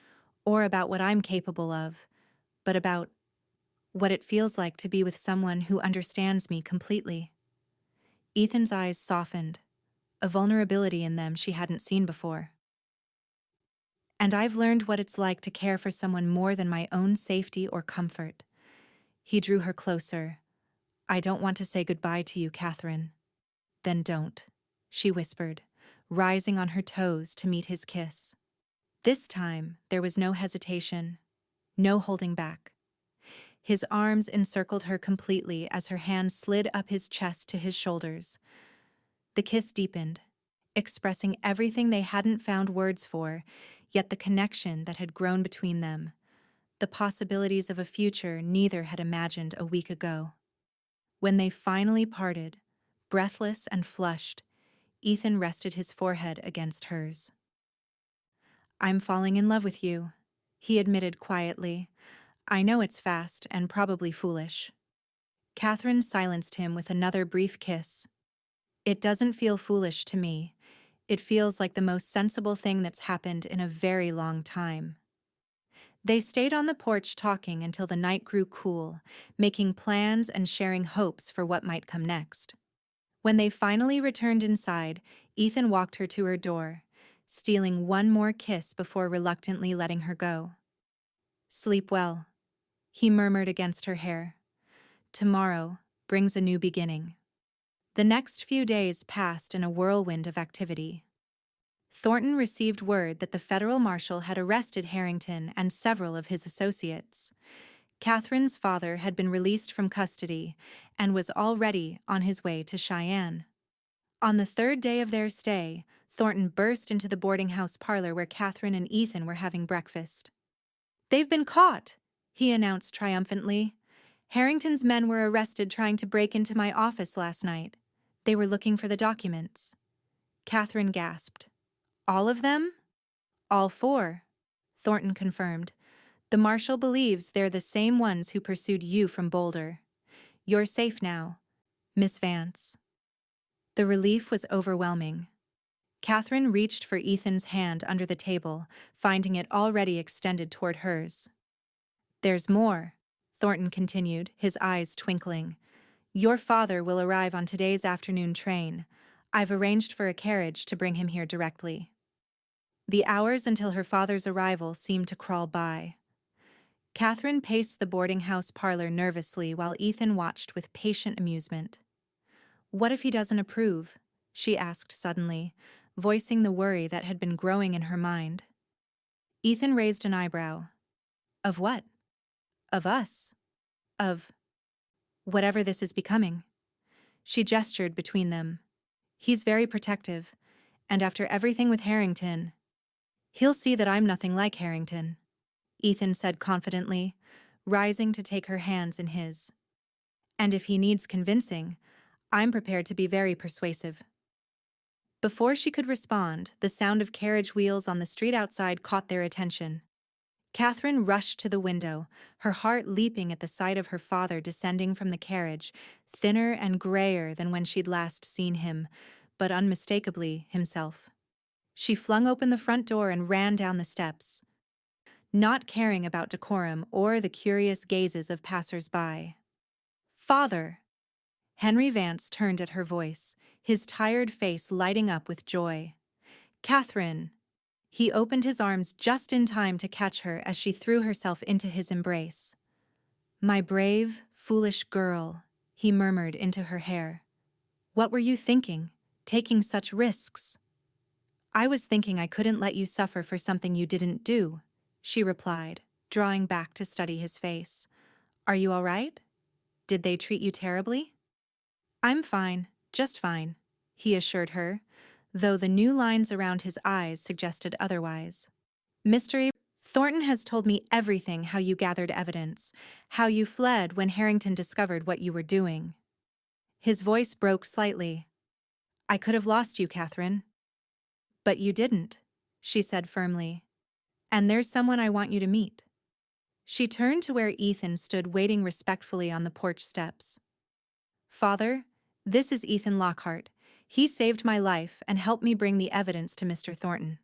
or about what I'm capable of, but about what it feels like to be with someone who understands me completely. Ethan's eyes softened, a vulnerability in them she hadn't seen before. And I've learned what it's like to care for someone more than my own safety or comfort. He drew her closer. I don't want to say goodbye to you, Katherine. Then don't, she whispered, rising on her toes to meet his kiss. This time, there was no hesitation, no holding back. His arms encircled her completely as her hands slid up his chest to his shoulders. The kiss deepened, expressing everything they hadn't found words for, yet the connection that had grown between them, the possibilities of a future neither had imagined a week ago. When they finally parted, breathless and flushed, Ethan rested his forehead against hers. I'm falling in love with you, he admitted quietly. I know it's fast and probably foolish. Katherine silenced him with another brief kiss. It doesn't feel foolish to me. It feels like the most sensible thing that's happened in a very long time. They stayed on the porch talking until the night grew cool, making plans and sharing hopes for what might come next. When they finally returned inside, Ethan walked her to her door, stealing one more kiss before reluctantly letting her go. Sleep well, he murmured against her hair. Tomorrow brings a new beginning. The next few days passed in a whirlwind of activity. Thornton received word that the federal marshal had arrested Harrington and several of his associates. Katherine's father had been released from custody and was already on his way to Cheyenne. On the third day of their stay, Thornton burst into the boarding house parlor where Katherine and Ethan were having breakfast. They've been caught, he announced triumphantly. Harrington's men were arrested trying to break into my office last night. They were looking for the documents. Katherine gasped. All of them? All four, Thornton confirmed. The marshal believes they're the same ones who pursued you from Boulder. You're safe now, Miss Vance. The relief was overwhelming. Katherine reached for Ethan's hand under the table, finding it already extended toward hers. There's more, Thornton continued, his eyes twinkling. Your father will arrive on today's afternoon train. I've arranged for a carriage to bring him here directly. The hours until her father's arrival seemed to crawl by. Katherine paced the boarding house parlor nervously while Ethan watched with patient amusement. What if he doesn't approve? She asked suddenly, voicing the worry that had been growing in her mind. Ethan raised an eyebrow. Of what? Of us. Of whatever this is becoming. She gestured between them. He's very protective, and after everything with Harrington, he'll see that I'm nothing like Harrington, Ethan said confidently, rising to take her hands in his. And if he needs convincing, I'm prepared to be very persuasive. Before she could respond, the sound of carriage wheels on the street outside caught their attention. Katherine rushed to the window, her heart leaping at the sight of her father descending from the carriage, thinner and grayer than when she'd last seen him, but unmistakably himself. She flung open the front door and ran down the steps, not caring about decorum or the curious gazes of passers-by. Father! Henry Vance turned at her voice, his tired face lighting up with joy. Katherine! He opened his arms just in time to catch her as she threw herself into his embrace. My brave, foolish girl, he murmured into her hair. What were you thinking, taking such risks? I was thinking I couldn't let you suffer for something you didn't do, she replied, drawing back to study his face. Are you all right? Did they treat you terribly? I'm fine, just fine, he assured her, though the new lines around his eyes suggested otherwise. Mr. Thornton has told me everything, how you gathered evidence, how you fled when Harrington discovered what you were doing. His voice broke slightly. I could have lost you, Katherine. But you didn't, she said firmly. And there's someone I want you to meet. She turned to where Ethan stood waiting respectfully on the porch steps. Father, this is Ethan Lockhart. He saved my life and helped me bring the evidence to Mr. Thornton.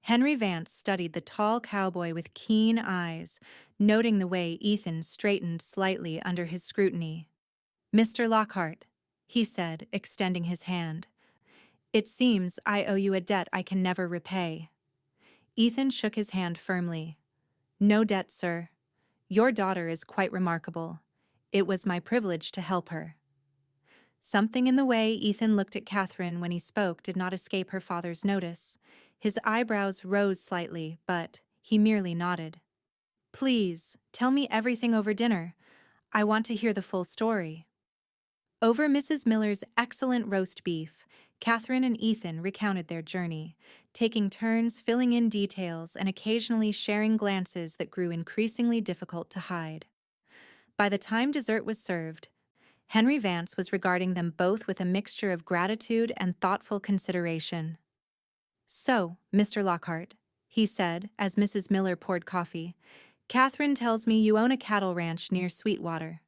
Henry Vance studied the tall cowboy with keen eyes, noting the way Ethan straightened slightly under his scrutiny. Mr. Lockhart, he said, extending his hand. It seems I owe you a debt I can never repay. Ethan shook his hand firmly. No debt, sir. Your daughter is quite remarkable. It was my privilege to help her. Something in the way Ethan looked at Katherine when he spoke did not escape her father's notice. His eyebrows rose slightly, but he merely nodded. Please, tell me everything over dinner. I want to hear the full story. Over Mrs. Miller's excellent roast beef, Katherine and Ethan recounted their journey, taking turns filling in details and occasionally sharing glances that grew increasingly difficult to hide. By the time dessert was served, Henry Vance was regarding them both with a mixture of gratitude and thoughtful consideration. So, Mr. Lockhart, he said as Mrs. Miller poured coffee, Katherine tells me you own a cattle ranch near Sweetwater.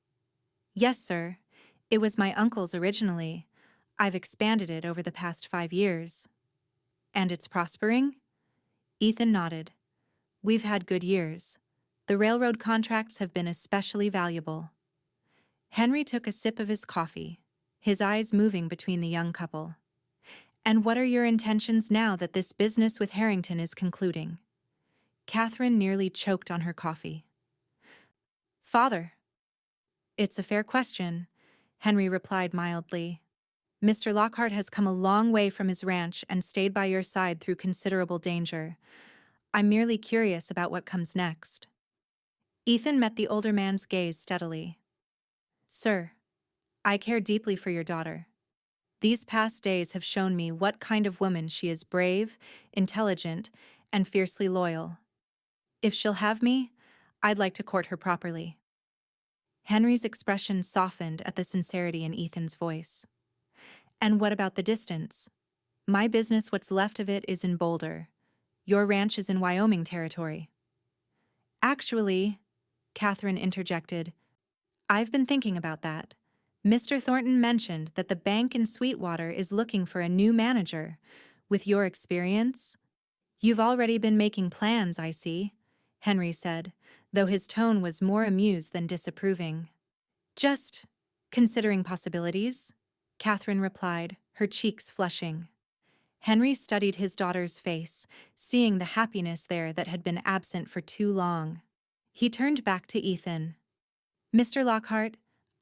Yes, sir. It was my uncle's originally. I've expanded it over the past 5 years. And it's prospering? Ethan nodded. We've had good years. The railroad contracts have been especially valuable. Henry took a sip of his coffee, his eyes moving between the young couple. And what are your intentions now that this business with Harrington is concluding? Katherine nearly choked on her coffee. Father. It's a fair question, Henry replied mildly. Mr. Lockhart has come a long way from his ranch and stayed by your side through considerable danger. I'm merely curious about what comes next. Ethan met the older man's gaze steadily. Sir, I care deeply for your daughter. These past days have shown me what kind of woman she is: brave, intelligent, and fiercely loyal. If she'll have me, I'd like to court her properly. Henry's expression softened at the sincerity in Ethan's voice. And what about the distance? My business, what's left of it, is in Boulder. Your ranch is in Wyoming territory. Actually, Katherine interjected, I've been thinking about that. Mr. Thornton mentioned that the bank in Sweetwater is looking for a new manager. With your experience? You've already been making plans, I see, Henry said, though his tone was more amused than disapproving. Just considering possibilities, Katherine replied, her cheeks flushing. Henry studied his daughter's face, seeing the happiness there that had been absent for too long. He turned back to Ethan. Mr. Lockhart,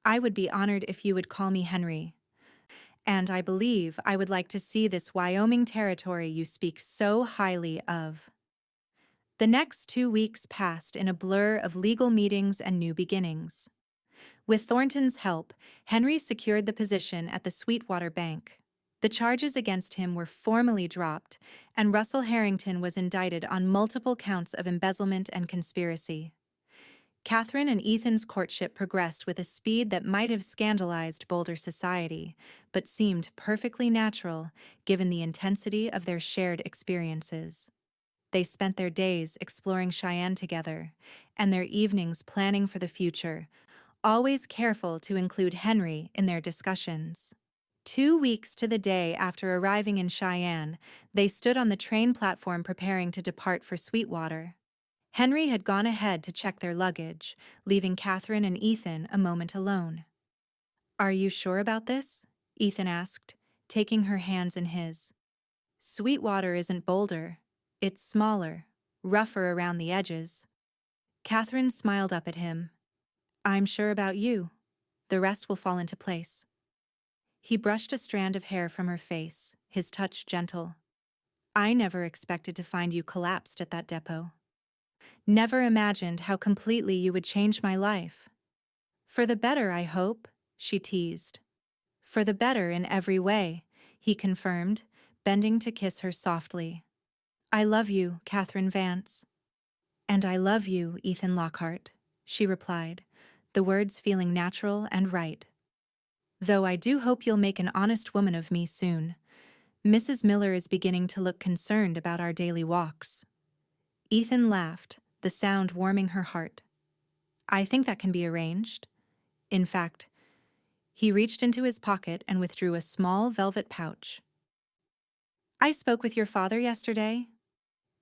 I would be honored if you would call me Henry. And I believe I would like to see this Wyoming territory you speak so highly of. The next 2 weeks passed in a blur of legal meetings and new beginnings. With Thornton's help, Henry secured the position at the Sweetwater Bank. The charges against him were formally dropped, and Russell Harrington was indicted on multiple counts of embezzlement and conspiracy. Katherine and Ethan's courtship progressed with a speed that might have scandalized Boulder society, but seemed perfectly natural given the intensity of their shared experiences. They spent their days exploring Cheyenne together, and their evenings planning for the future, always careful to include Henry in their discussions. 2 weeks to the day after arriving in Cheyenne, they stood on the train platform preparing to depart for Sweetwater. Henry had gone ahead to check their luggage, leaving Katherine and Ethan a moment alone. Are you sure about this? Ethan asked, taking her hands in his. Sweetwater isn't Boulder. It's smaller, rougher around the edges. Katherine smiled up at him. I'm sure about you. The rest will fall into place. He brushed a strand of hair from her face, his touch gentle. I never expected to find you collapsed at that depot. Never imagined how completely you would change my life. For the better, I hope, she teased. For the better in every way, he confirmed, bending to kiss her softly. I love you, Katherine Vance. And I love you, Ethan Lockhart, she replied, the words feeling natural and right. Though I do hope you'll make an honest woman of me soon. Mrs. Miller is beginning to look concerned about our daily walks." Ethan laughed, the sound warming her heart. "I think that can be arranged. In fact," he reached into his pocket and withdrew a small velvet pouch. "I spoke with your father yesterday."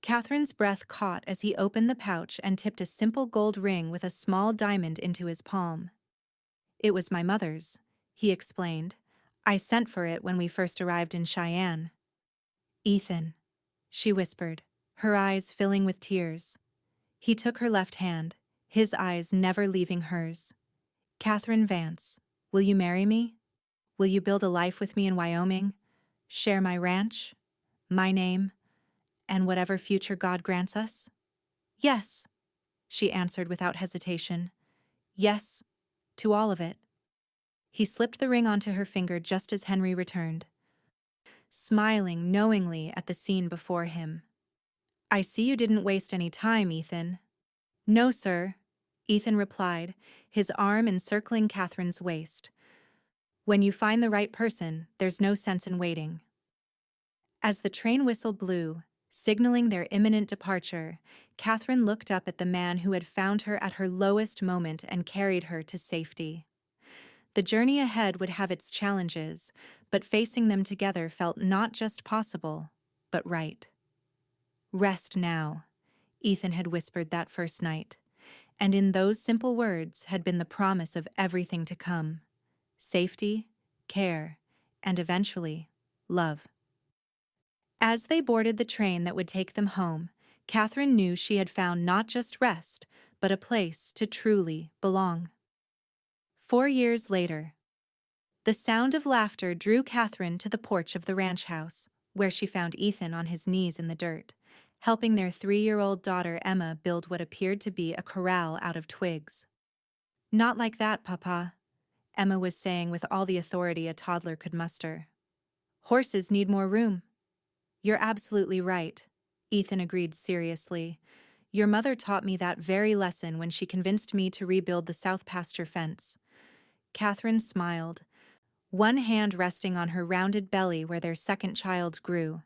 Catherine's breath caught as he opened the pouch and tipped a simple gold ring with a small diamond into his palm. "It was my mother's," he explained. "I sent for it when we first arrived in Cheyenne." "Ethan," she whispered, her eyes filling with tears. He took her left hand, his eyes never leaving hers. "Katherine Vance, will you marry me? Will you build a life with me in Wyoming? Share my ranch, my name, and whatever future God grants us?" "Yes," she answered without hesitation. "Yes, to all of it." He slipped the ring onto her finger just as Henry returned, smiling knowingly at the scene before him. "I see you didn't waste any time, Ethan." "No, sir," Ethan replied, his arm encircling Catherine's waist. "When you find the right person, there's no sense in waiting." As the train whistle blew, signaling their imminent departure, Catherine looked up at the man who had found her at her lowest moment and carried her to safety. The journey ahead would have its challenges, but facing them together felt not just possible, but right. "Rest now," Ethan had whispered that first night, and in those simple words had been the promise of everything to come: safety, care, and eventually, love. As they boarded the train that would take them home, Catherine knew she had found not just rest, but a place to truly belong. 4 years later, the sound of laughter drew Catherine to the porch of the ranch house, where she found Ethan on his knees in the dirt, helping their 3-year-old daughter Emma build what appeared to be a corral out of twigs. "Not like that, Papa," Emma was saying with all the authority a toddler could muster. "Horses need more room." "You're absolutely right," Ethan agreed seriously. "Your mother taught me that very lesson when she convinced me to rebuild the south pasture fence." Catherine smiled, one hand resting on her rounded belly where their second child grew.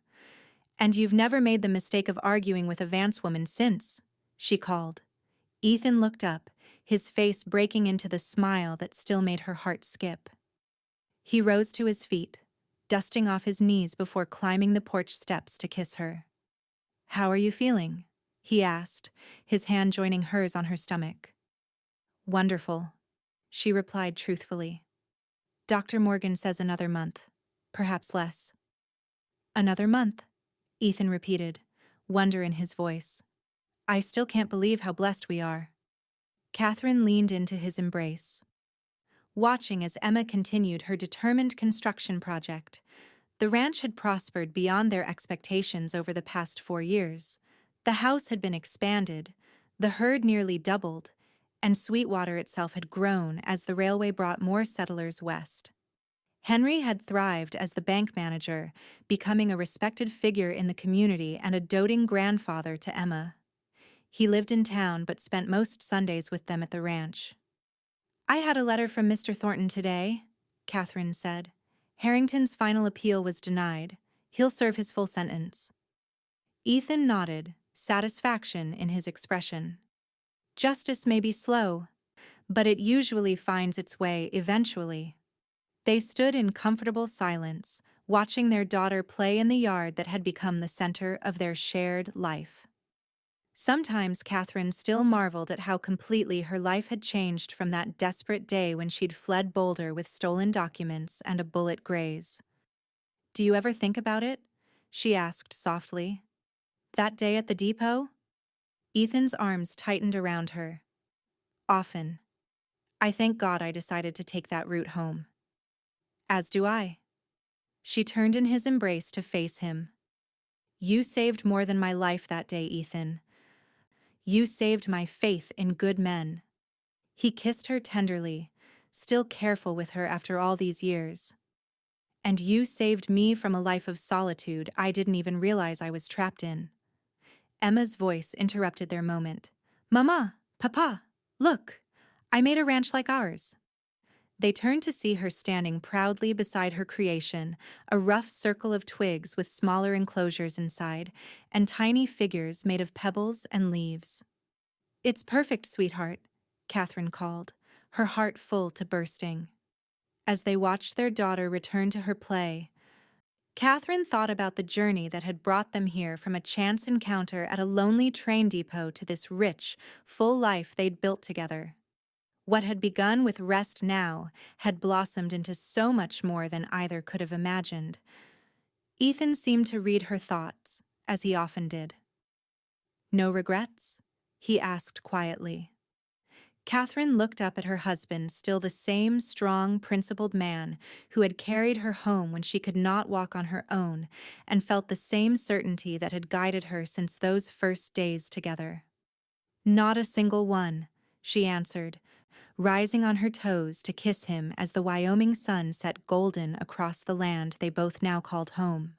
"And you've never made the mistake of arguing with a Vance woman since," she called. Ethan looked up, his face breaking into the smile that still made her heart skip. He rose to his feet, dusting off his knees before climbing the porch steps to kiss her. "How are you feeling?" he asked, his hand joining hers on her stomach. "Wonderful," she replied truthfully. "Dr. Morgan says another month, perhaps less." "Another month," Ethan repeated, wonder in his voice. "I still can't believe how blessed we are." Catherine leaned into his embrace, watching as Emma continued her determined construction project. The ranch had prospered beyond their expectations over the past 4 years. The house had been expanded, the herd nearly doubled, and Sweetwater itself had grown as the railway brought more settlers west. Henry had thrived as the bank manager, becoming a respected figure in the community and a doting grandfather to Emma. He lived in town but spent most Sundays with them at the ranch. "I had a letter from Mr. Thornton today," Catherine said. "Harrington's final appeal was denied. He'll serve his full sentence." Ethan nodded, satisfaction in his expression. "Justice may be slow, but it usually finds its way eventually." They stood in comfortable silence, watching their daughter play in the yard that had become the center of their shared life. Sometimes Catherine still marveled at how completely her life had changed from that desperate day when she'd fled Boulder with stolen documents and a bullet graze. "Do you ever think about it?" she asked softly. "That day at the depot?" Ethan's arms tightened around her. "Often. I thank God I decided to take that route home." "As do I." She turned in his embrace to face him. "You saved more than my life that day, Ethan. You saved my faith in good men." He kissed her tenderly, still careful with her after all these years. "And you saved me from a life of solitude I didn't even realize I was trapped in." Emma's voice interrupted their moment. "Mama, Papa, look! I made a ranch like ours." They turned to see her standing proudly beside her creation, a rough circle of twigs with smaller enclosures inside, and tiny figures made of pebbles and leaves. "It's perfect, sweetheart," Catherine called, her heart full to bursting. As they watched their daughter return to her play, Catherine thought about the journey that had brought them here from a chance encounter at a lonely train depot to this rich, full life they'd built together. What had begun with rest now had blossomed into so much more than either could have imagined. Ethan seemed to read her thoughts, as he often did. "No regrets?" he asked quietly. Catherine looked up at her husband, still the same strong, principled man who had carried her home when she could not walk on her own, and felt the same certainty that had guided her since those first days together. "Not a single one," she answered, rising on her toes to kiss him as the Wyoming sun set golden across the land they both now called home.